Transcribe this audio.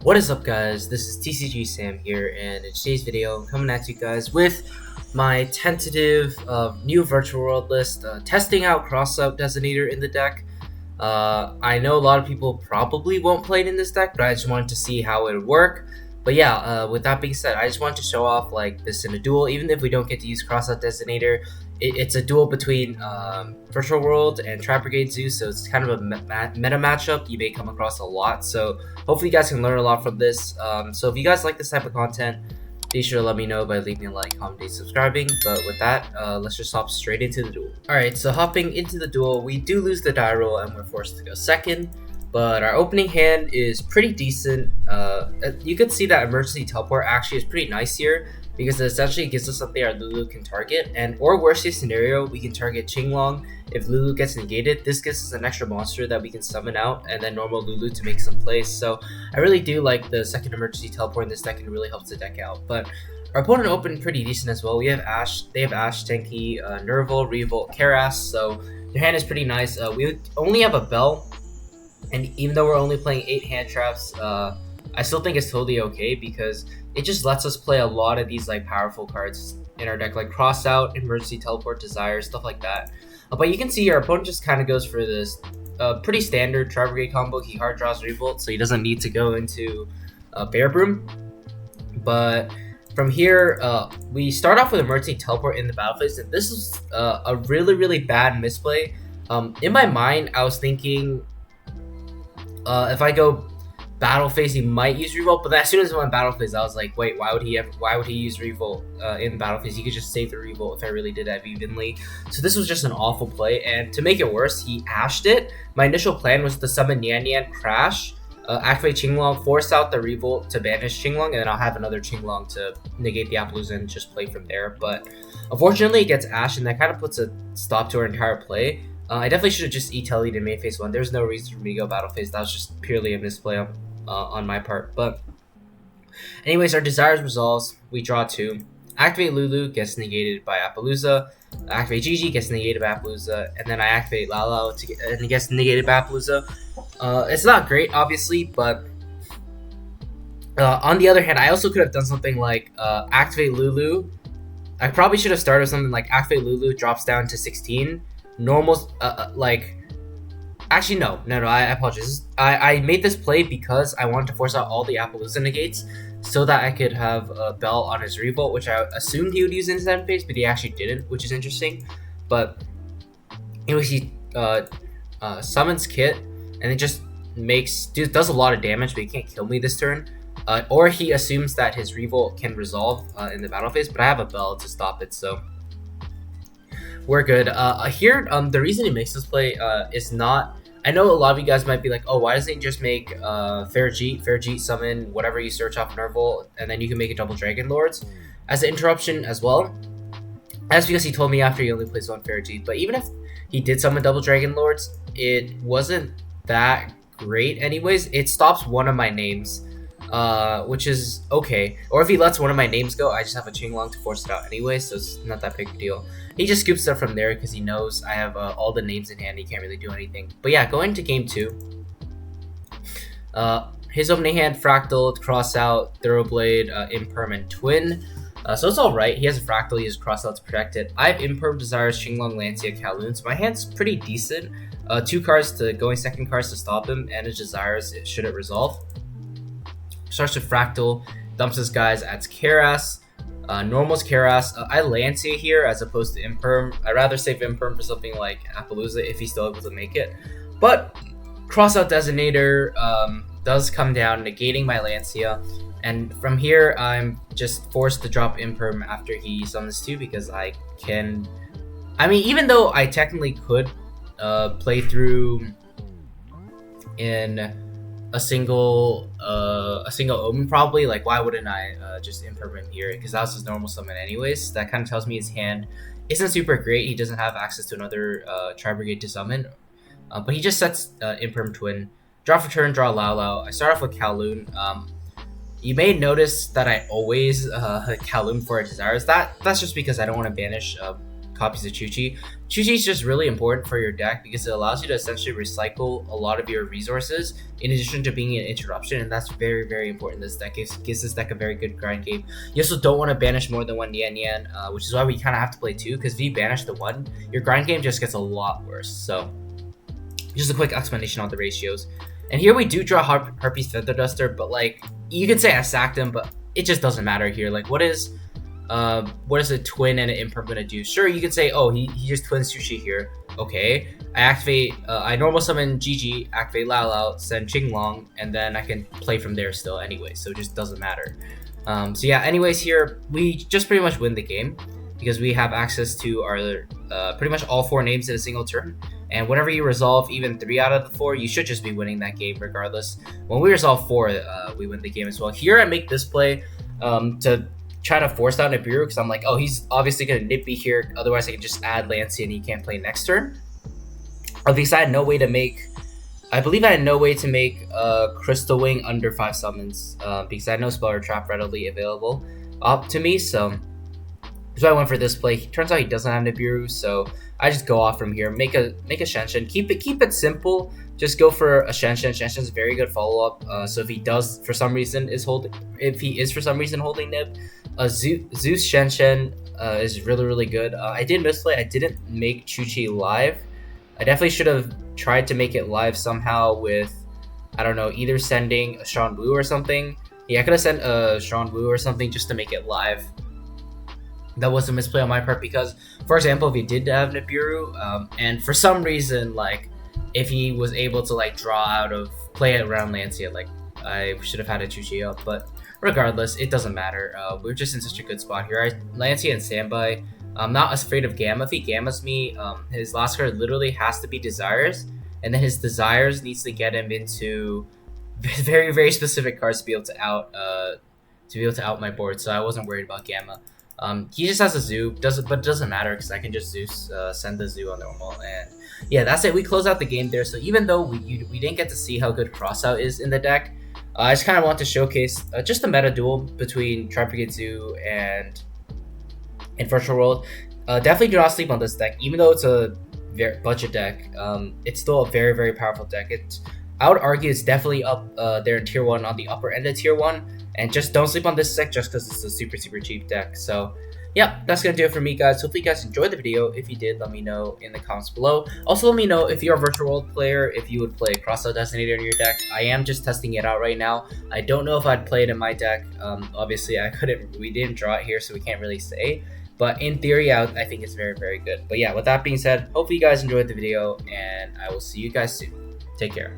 What is up, guys? This is Tcg Sam here, and in today's video I'm coming at you guys with my tentative new virtual world list, testing out CROSSOUT Designator in the deck. I know a lot of people probably won't play it in this deck, but I just wanted to see how it would work. But yeah, with that being said, I just wanted to show off like this in a duel. Even if we don't get to use CROSSOUT Designator, it's a duel between Virtual World and Trap Brigade Zoo, so it's kind of a meta matchup you may come across a lot. So hopefully you guys can learn a lot from this. So if you guys like this type of content, be sure to let me know by leaving a like, comment, and subscribing. But with that, let's just hop straight into the duel. Alright, so hopping into the duel, we do lose the die roll and we're forced to go second. But our opening hand is pretty decent. You can see that emergency teleport actually is pretty nice here, because it essentially gives us something our Lulu can target, and or worst case scenario, we can target Qinglong. If Lulu gets negated, this gives us an extra monster that we can summon out, and then normal Lulu to make some plays. So I really do like the second emergency teleport in this deck, and it really helps the deck out. But our opponent opened pretty decent as well. We have Ashe, they have Ashe, Tenki, Nerval, Revolt, Karas, so their hand is pretty nice. We only have a Bell, and even though we're only playing 8 hand traps, I still think it's totally okay, because it just lets us play a lot of these like powerful cards in our deck, like CROSSOUT, Emergency Teleport, Desire, stuff like that. But you can see our opponent just kind of goes for this pretty standard Trap Brigade combo. He hard draws Revolt, so he doesn't need to go into Bear Broom. But from here, we start off with Emergency Teleport in the battle phase, and this is a really bad misplay. In my mind, I was thinking if I go battle phase, he might use Revolt, but as soon as I went battle phase, I was like, wait, why would he use Revolt in battle phase? He could just save the Revolt if I really did that evenly. So this was just an awful play, and to make it worse, he ashed it. My initial plan was to summon Yan Crash, activate Qinglong, force out the Revolt to banish Qinglong, and then I'll have another Qinglong to negate the Appaloosa and just play from there. But unfortunately, it gets ashed, and that kind of puts a stop to our entire play. I definitely should have just E-Tellied in main phase 1. There's no reason for me to go battle phase. That was just purely a misplay on my part. But anyways, our Desires resolves. We draw 2. Activate Lulu, gets negated by Appaloosa. Activate Gigi, gets negated by Appaloosa. And then I activate Lao and it gets negated by Appaloosa. It's not great, obviously, but on the other hand, I also could have done something like activate Lulu. I probably should have started with something like activate Lulu, drops down to 16. Normal, actually, no, I apologize. I made this play because I wanted to force out all the Appaloosa negates so that I could have a Bell on his Revolt, which I assumed he would use in 7th phase, but he actually didn't, which is interesting. But anyways, he summons Kit, and it just does a lot of damage, but he can't kill me this turn. Or he assumes that his Revolt can resolve in the battle phase, but I have a Bell to stop it, so we're good. Here, the reason he makes this play is not... I know a lot of you guys might be like, oh, why doesn't he just make Fairjeet summon whatever you search off Nerval, and then you can make a double Dragon Lords as an interruption as well? That's because he told me after he only plays 1 Fairjeet. But even if he did summon double Dragon Lords, it wasn't that great anyways. It stops one of my names, which is okay. Or if he lets one of my names go, I just have a Qinglong to force it out anyway, so it's not that big a deal. He just scoops stuff from there because he knows I have all the names in hand. He can't really do anything. But yeah, going to game 2. His opening hand, Fractal, CROSSOUT, Thoroughblade, Imperm, and Twin. So it's alright. He has a Fractal, he has CROSSOUT to protect it. I have Imperm, Desires, Qinglong, Lancia, Kowloon. So my hand's pretty decent. 2 cards to going second cards to stop him, and his Desires should it resolve. Starts with Fractal, dumps his guys, adds Karas. Normal's Karas. I Lancia here as opposed to Imperm. I'd rather save Imperm for something like Appaloosa if he's still able to make it. But CROSSOUT Designator does come down, negating my Lancia. And from here, I'm just forced to drop Imperm after he summons 2 because I can... I mean, even though I technically could play through in a single omen probably, like why wouldn't I just Imperm him here, because that was his normal summon anyways. That kind of tells me his hand isn't super great. He doesn't have access to another Trap Brigade to summon, but he just sets Imperm Twin, draw for turn, draw Lao. I start off with Kowloon. You may notice that I always Kowloon for a Desires. That's just because I don't want to banish copies of Chuchi. Chuchi is just really important for your deck because it allows you to essentially recycle a lot of your resources in addition to being an interruption, and that's very, very important. This deck gives this deck a very good grind game. You also don't want to banish more than one Yan Yan, which is why we kind of have to play 2, because if you banish the 1, your grind game just gets a lot worse. So just a quick explanation on the ratios. And here we do draw Harpy's Feather Duster, but like, you could say I sacked him, but it just doesn't matter here. Like, what is a twin and an imperm gonna do? Sure, you could say, oh, he just twins Chuchi here. Okay, I activate, I normal summon GG, activate Lao Lao, send Qinglong, and then I can play from there still anyway, so it just doesn't matter. So yeah, anyways, here we just pretty much win the game because we have access to our pretty much all 4 names in a single turn. And whenever you resolve even 3 out of the 4, you should just be winning that game regardless. When we resolve 4, we win the game as well. Here I make this play to try to force out Nibiru because I'm like, oh, he's obviously going to nip me here. Otherwise, I can just add Lancey and he can't play next turn. Because I had no way to make... I believe I had no way to make Crystal Wing under 5 summons because I had no spell or trap readily available up to me. So I went for this play. Turns out he doesn't have Nibiru, so I just go off from here. Make a Shenshen. Keep it simple. Just go for a Shenshen. Shenshen's a very good follow up. So if he is for some reason holding Nib, Zeus Shenshen is really good. I did misplay. I didn't make Chuchi live. I definitely should have tried to make it live somehow with, I don't know, either sending a Sean Wu or something. Yeah, I could have sent a Sean Wu or something just to make it live. That was a misplay on my part because, for example, if he did have Nibiru, and for some reason, like, if he was able to, like, draw out of, play it around Lancia, like, I should have had a Chuchi up, but regardless, it doesn't matter. We're just in such a good spot here. Lancia and standby. I'm not afraid of Gamma. If he Gammas me, his last card literally has to be Desires, and then his Desires needs to get him into very, very specific cards to be able to out my board, so I wasn't worried about Gamma. He just has a zoo, but it doesn't matter because I can just Zeus send the zoo on normal, and yeah, that's it. We close out the game there. So even though we didn't get to see how good Crossout is in the deck, I just kind of want to showcase just a meta duel between Tri-Brigade Zoo and Virtual World. Definitely do not sleep on this deck, even though it's a budget deck. It's still a very, very powerful deck. I would argue it's definitely up there in tier 1, on the upper end of tier 1. And just don't sleep on this deck just because it's a super, super cheap deck. So yeah, that's going to do it for me, guys. Hopefully you guys enjoyed the video. If you did, let me know in the comments below. Also, let me know if you're a Virtual World player, if you would play CROSSOUT Designator in your deck. I am just testing it out right now. I don't know if I'd play it in my deck. Obviously, we didn't draw it here, so we can't really say. But in theory, I think it's very, very good. But yeah, with that being said, hopefully you guys enjoyed the video, and I will see you guys soon. Take care.